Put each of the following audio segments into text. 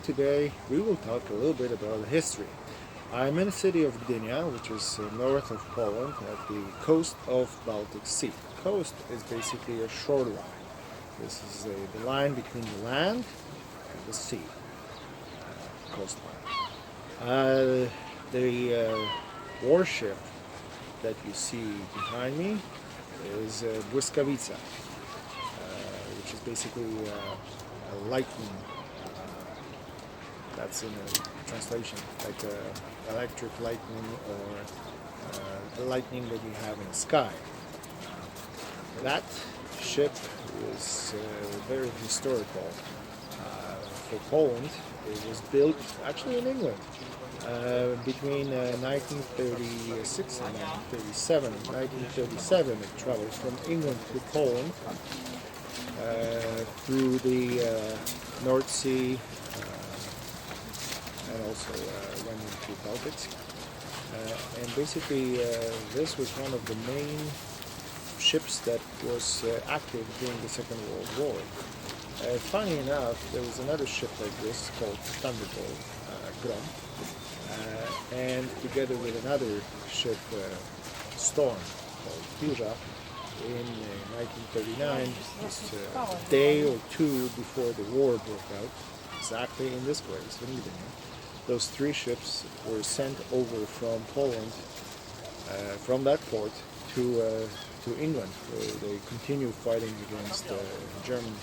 today we will talk a little bit about the history. I'm in the city of Gdynia, which is north of Poland at the coast of Baltic Sea. The coast is basically a shoreline. This is the line between the land and the sea, coastline. The warship that you see behind me is Blyskawica, which is basically a lightning. That's in a translation, like electric lightning or the lightning that you have in the sky. That ship is very historical for Poland. It was built actually in England between 1936 and 1937. In 1937 it travels from England to Poland through the North Sea and also went into Baltics. And basically this was one of the main ships that was active during the Second World War. Funny enough, there was another ship like this called Thunderbolt, Grom, and together with another ship, Storm, called Burza, in 1939, just a day or two before the war broke out, exactly in this place, in Gdynia. Those three ships were sent over from Poland, from that port to England, where they continued fighting against German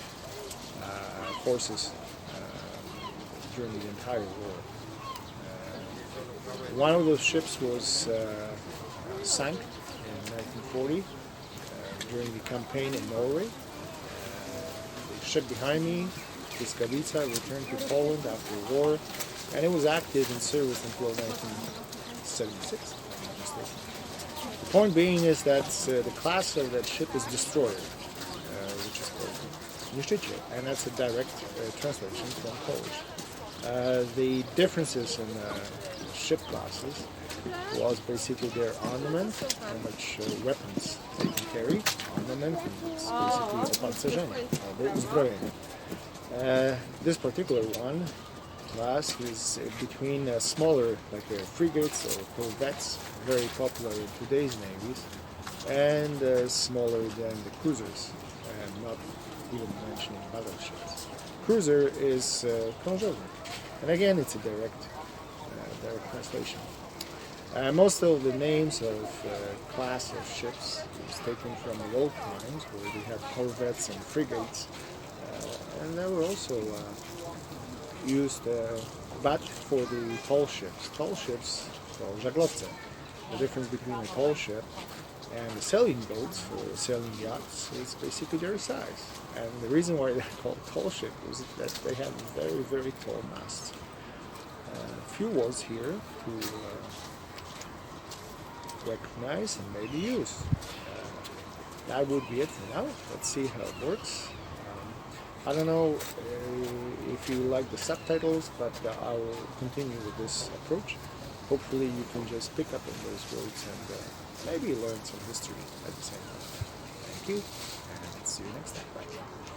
forces during the entire war. One of those ships was sank in 1940 during the campaign in Norway. The ship behind me, Blyskawica, returned to Poland after the war, and it was active in service until 1976. If I'm not mistaken. The point being is that the class of that ship is destroyer, which is called Niszczyciel, and that's a direct translation from Polish. The differences in ship classes was basically their armament, how much weapons they can carry, armament, and it's basically opancerzenie, the uzbrojenie. This particular one class is between smaller, like frigates or corvettes, very popular in today's navies, and smaller than the cruisers, and not even mentioning battleships. Cruiser is krążownik, and again it's a direct translation. Most of the names of class of ships is taken from the old times, where we had corvettes and frigates, and they were also used, but for the tall ships. Tall ships, called żaglowce. The difference between a tall ship and the sailing boats or sailing yachts is basically their size. And the reason why they're called tall ship is that they have very, very tall masts. A few words here to recognize and maybe use. That would be it for now. Let's see how it works. I don't know if you like the subtitles, but I will continue with this approach. Hopefully you can just pick up on those words and maybe learn some history at the same time. Thank you, and see you next time. Bye.